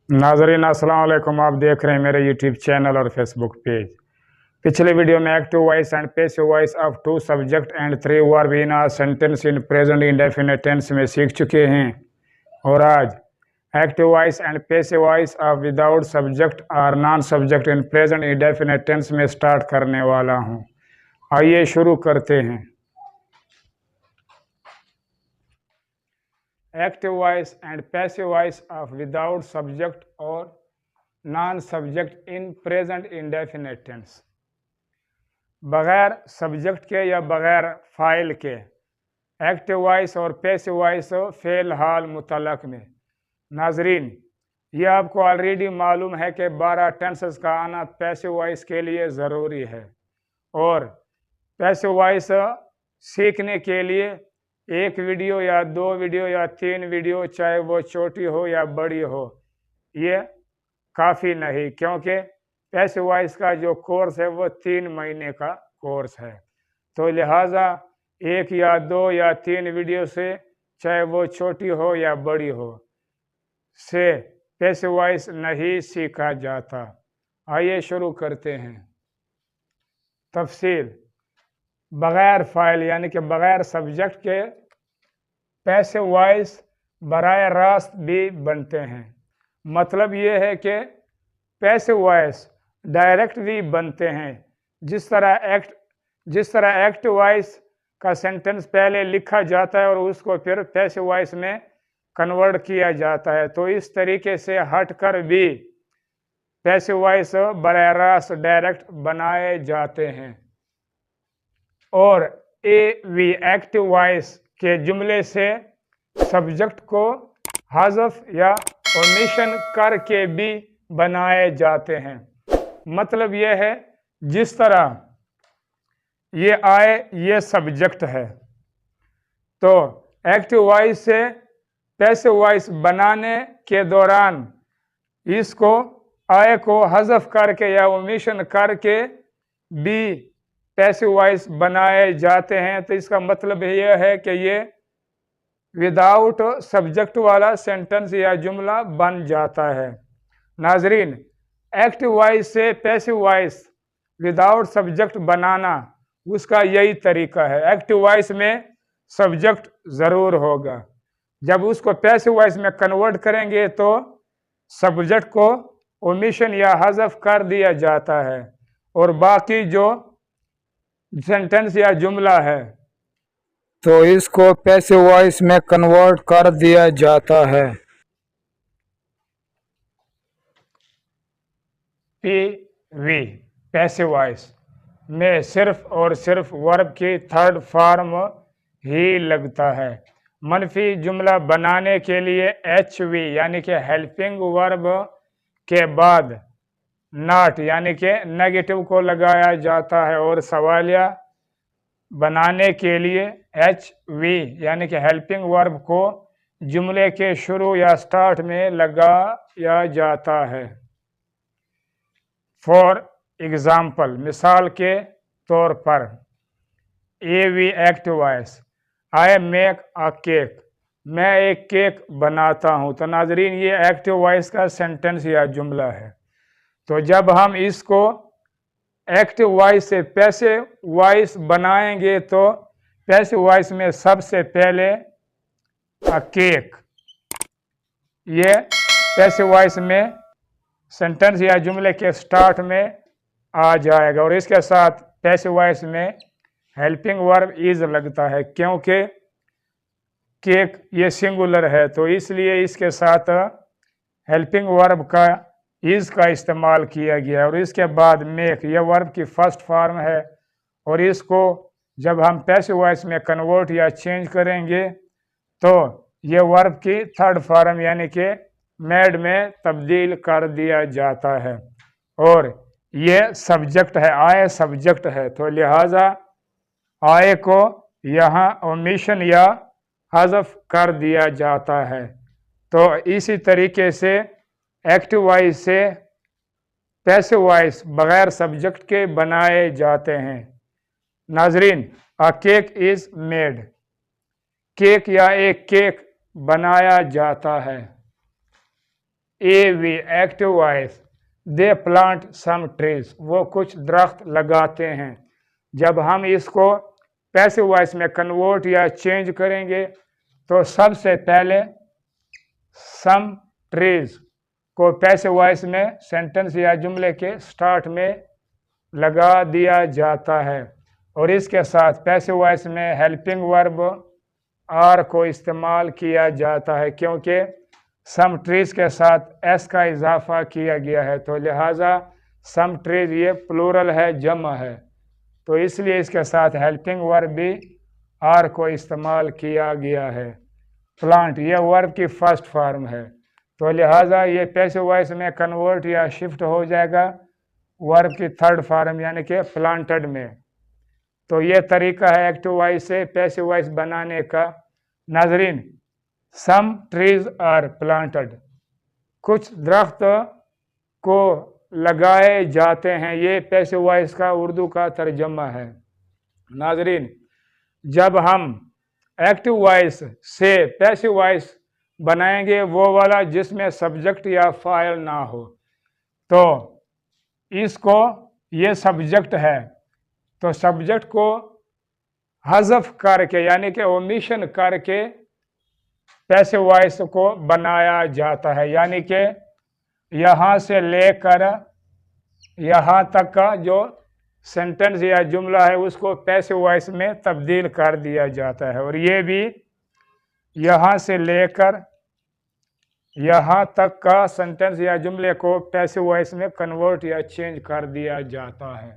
नाजरीन अस्सलाम वालेकुम। आप देख रहे हैं मेरे यूट्यूब चैनल और फेसबुक पेज। पिछले वीडियो में active voice and passive voice of two subject and three verb in a sentence in present indefinite tense में सीख चुके हैं और आज active voice and passive voice of without subject और non subject in present indefinite tense में start करने वाला हूँ। आइए शुरू करते हैं। Active voice and passive voice of without subject और non subject in present indefinite tense. बगैर सब्जेक्ट के या बगैर फाइल के एक्टिव वॉइस और पैसिव वॉइस फेल हाल मुतल्लक में। नाजरीन, ये आपको ऑलरेडी मालूम है कि 12 टेंसेस का आना पैसिव वॉइस के लिए ज़रूरी है और पैसिव वॉइस सीखने के लिए एक वीडियो या 2 वीडियो या 3 वीडियो, चाहे वो छोटी हो या बड़ी हो, ये काफ़ी नहीं, क्योंकि पैसिव वॉइस का जो कोर्स है वो 3 महीने का कोर्स है। तो लिहाजा 1 या 2 या 3 वीडियो से, चाहे वो छोटी हो या बड़ी हो, से पैसिव वॉइस नहीं सीखा जाता। आइए शुरू करते हैं। तफसील। बगैर फाइल यानी कि बगैर सब्जेक्ट के पैसिव वॉइस बराह रास्त भी बनते हैं। मतलब ये है कि पैसिव वॉइस डायरेक्ट भी बनते हैं। जिस तरह एक्टिव वॉइस का सेंटेंस पहले लिखा जाता है और उसको फिर पैसिव वॉइस में कन्वर्ट किया जाता है, तो इस तरीके से हटकर भी पैसिव वॉइस बराह रास्त डायरेक्ट बनाए जाते हैं। और वी एक्टिव वॉइस के जुमले से सब्जेक्ट को हज़फ या ओमिशन करके भी बनाए जाते हैं। मतलब यह है, जिस तरह ये आए ये सब्जेक्ट है, तो एक्टिव वॉइस से पैसिव वॉइस बनाने के दौरान इसको आए को हज़फ करके या ओमिशन करके भी पैसिव वॉइस बनाए जाते हैं। तो इसका मतलब यह है कि ये विदाउट सब्जेक्ट वाला सेंटेंस या जुमला बन जाता है। नाजरीन, एक्टिव वॉइस से पैसिव वॉइस विदाउट सब्जेक्ट बनाना, उसका यही तरीका है। एक्टिव वॉइस में सब्जेक्ट ज़रूर होगा। जब उसको पैसिव वॉइस में कन्वर्ट करेंगे तो सब्जेक्ट को ओमिशन या हज़फ कर दिया जाता है और बाकी जो सेंटेंस या जुमला है तो इसको पैसिव वॉइस में कन्वर्ट कर दिया जाता है। पीवी पैसिव वॉइस में सिर्फ और सिर्फ वर्ब की थर्ड फॉर्म ही लगता है। मनफी जुमला बनाने के लिए HV यानी कि हेल्पिंग वर्ब के बाद नॉट यानी कि नेगेटिव को लगाया जाता है और सवालिया बनाने के लिए HV यानी कि हेल्पिंग वर्ब को जुमले के शुरू या स्टार्ट में लगाया जाता है। फॉर एग्जाम्पल, मिसाल के तौर पर, AV active voice, I make a cake, मैं एक केक बनाता हूँ। तो नाजरीन, ये एक्टिव वॉइस का सेंटेंस या जुमला है। तो जब हम इसको एक्टिव वॉइस से पैसिव वॉइस बनाएंगे तो पैसिव वॉइस में सबसे पहले केक, ये पैसिव वॉइस में सेंटेंस या जुमले के स्टार्ट में आ जाएगा और इसके साथ पैसिव वॉइस में हेल्पिंग वर्ब इज लगता है, क्योंकि केक ये सिंगुलर है तो इसलिए इसके साथ हेल्पिंग वर्ब का इज का इस्तेमाल किया गया है। और इसके बाद मेक, यह वर्ब की फर्स्ट फॉर्म है और इसको जब हम पैसिव वॉइस में कन्वर्ट या चेंज करेंगे तो यह वर्ब की थर्ड फॉर्म यानी कि मेड में तब्दील कर दिया जाता है और यह सब्जेक्ट है, आए सब्जेक्ट है, तो लिहाजा आए को यहाँ ओमिशन या हज़फ कर दिया जाता है। तो इसी तरीके से एक्टिव वॉइस से पैसिव वॉइस बगैर सब्जेक्ट के बनाए जाते हैं। नाजरीन, अ केक इज मेड, केक या एक केक बनाया जाता है। AV एक्टिव वॉइस दे प्लांट सम ट्रीज, वो कुछ दरख्त लगाते हैं। जब हम इसको पैसिव वॉइस में कन्वर्ट या चेंज करेंगे तो सबसे पहले सम ट्रीज को पैसिव वॉइस में सेंटेंस या जुमले के स्टार्ट में लगा दिया जाता है और इसके साथ पैसिव वॉइस में हेल्पिंग वर्ब आर को इस्तेमाल किया जाता है, क्योंकि सम ट्रीज के साथ एस का इजाफा किया गया है, तो लिहाजा सम ट्रीज ये प्लूरल है, जमा है, तो इसलिए इसके साथ हेल्पिंग वर्ब भी आर को इस्तेमाल किया गया है। प्लांट ये वर्ब की फर्स्ट फॉर्म है, तो लिहाजा ये पैसिव वॉइस में कन्वर्ट या शिफ्ट हो जाएगा वर्ब की थर्ड फॉर्म यानी कि प्लांटेड में। तो ये तरीका है एक्टिव वॉइस से पैसिव वॉइस बनाने का। नाजरीन, सम ट्रीज आर प्लांटेड, कुछ दरख्त को लगाए जाते हैं, ये पैसिव वॉइस का उर्दू का तर्जमा है। नाजरीन, जब हम एक्टिव वॉइस से पैसिव वॉइस बनाएंगे वो वाला जिसमें सब्जेक्ट या फाइल ना हो, तो इसको ये सब्जेक्ट है, तो सब्जेक्ट को हज़फ करके यानी कि ओमिशन करके पैसिव वॉइस को बनाया जाता है, यानी कि यहाँ से लेकर यहाँ तक का जो सेंटेंस या जुमला है उसको पैसिव वॉइस में तब्दील कर दिया जाता है, और ये भी यहाँ से लेकर यहाँ तक का सेंटेंस या जुमले को पैसिव वॉइस में कन्वर्ट या चेंज कर दिया जाता है।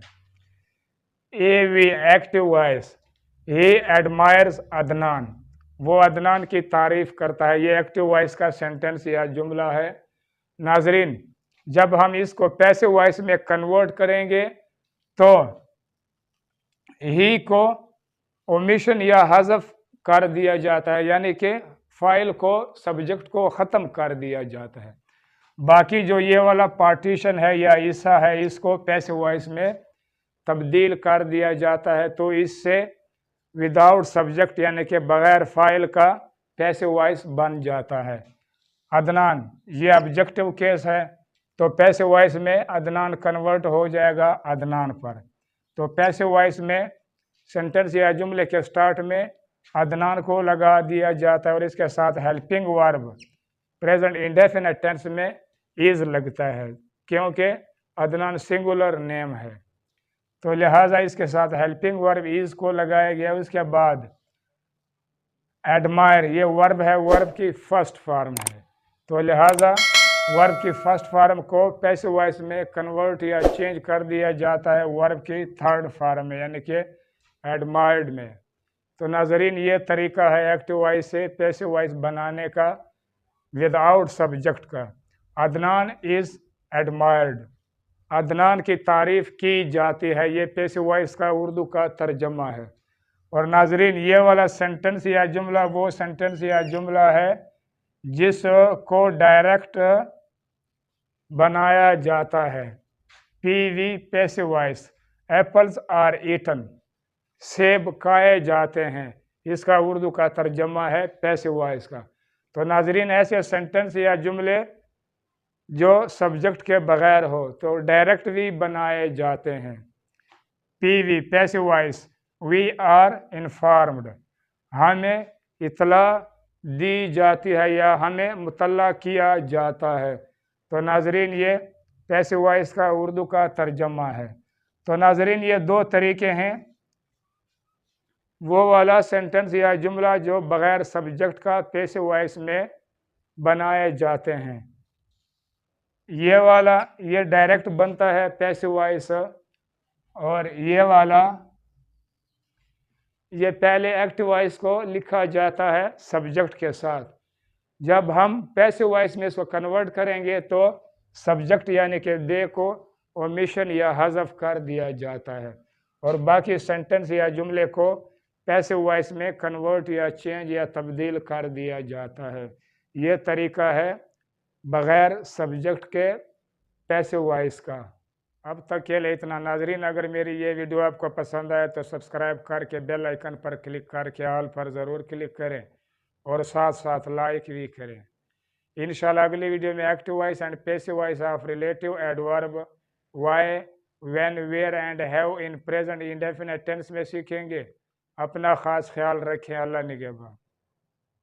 AV एक्टिव वॉइस, ही एडमायर्स अदनान, वो अदनान की तारीफ करता है, ये एक्टिव वॉइस का सेंटेंस या जुमला है। नाजरीन, जब हम इसको पैसिव वॉइस में कन्वर्ट करेंगे तो ही को ओमिशन या हज़फ कर दिया जाता है, यानी कि फाइल को सब्जेक्ट को ख़त्म कर दिया जाता है। बाकी जो ये वाला पार्टीशन है या हिस्सा है इसको पैसिव वॉइस में तब्दील कर दिया जाता है, तो इससे विदाउट सब्जेक्ट यानी कि बग़ैर फाइल का पैसिव वॉइस बन जाता है। अदनान ये ऑब्जेक्टिव केस है, तो पैसिव वॉइस में अदनान कन्वर्ट हो जाएगा अदनान पर, तो पैसिव वॉइस में सेंटेंस या जुमले के स्टार्ट में अदनान को लगा दिया जाता है और इसके साथ helping verb present indefinite tense में इज लगता है, क्योंकि अदनान सिंगुलर नेम है, तो लिहाजा इसके साथ हेल्पिंग वर्ब इज को लगाया गया। उसके बाद एडमायर ये वर्ब है, वर्ब की फर्स्ट फॉर्म है, तो लिहाजा वर्ब की फर्स्ट फॉर्म को पैसिव वॉइस में कन्वर्ट या चेंज कर दिया जाता है वर्ब की थर्ड फॉर्म में यानी कि एडमायर्ड में। तो नाजरीन, ये तरीका है एक्टिव वॉइस से पैसिव वॉइस बनाने का विदाउट सब्जेक्ट का। अदनान इज़ एडमायर्ड, अदनान की तारीफ़ की जाती है, ये पैसिव वॉइस का उर्दू का तर्जमा है। और नाजरीन, ये वाला सेंटेंस या जुमला वो सेंटेंस या जुमला है जिसको डायरेक्ट बनाया जाता है। PV passive voice, apples are eaten, सेब खाए जाते हैं, इसका उर्दू का तर्जमा है पैसिव वॉइस का। तो नाजरीन, ऐसे सेंटेंस या जुमले जो सब्जेक्ट के बगैर हो तो डायरेक्ट भी बनाए जाते हैं। PV passive voice, we are informed, हमें इतला दी जाती है या हमें मुतल्ला किया जाता है, तो नाजरीन ये पैसिव वॉइस का उर्दू का तर्जमा है। तो नाजरीन, ये दो तरीके हैं, वो वाला सेंटेंस या जुमला जो बग़ैर सब्जेक्ट का पैसिव वॉइस में बनाए जाते हैं, ये वाला ये डायरेक्ट बनता है पैसिव वॉइस, और ये वाला ये पहले एक्टिव वॉइस को लिखा जाता है सब्जेक्ट के साथ। जब हम पैसिव वॉइस में इसको कन्वर्ट करेंगे तो सब्जेक्ट यानी कि दे को ओमिशन या हज़फ कर दिया जाता है और बाकी सेंटेंस या जुमले को पैसिव वॉइस में कन्वर्ट या चेंज या तब्दील कर दिया जाता है। ये तरीका है बग़ैर सब्जेक्ट के पैसिव वॉइस का। अब तक के लिए इतना। नाजरीन, अगर मेरी ये वीडियो आपको पसंद आए तो सब्सक्राइब करके बेल आइकन पर क्लिक करके ऑल पर ज़रूर क्लिक करें और साथ साथ लाइक भी करें। انشاءاللہ اگلی ویڈیو میں active voice and passive voice of relative adverb why when where and how in present indefinite tense میں سیکھیں گے. اپنا خاص خیال رکھیں. اللہ نگہبان.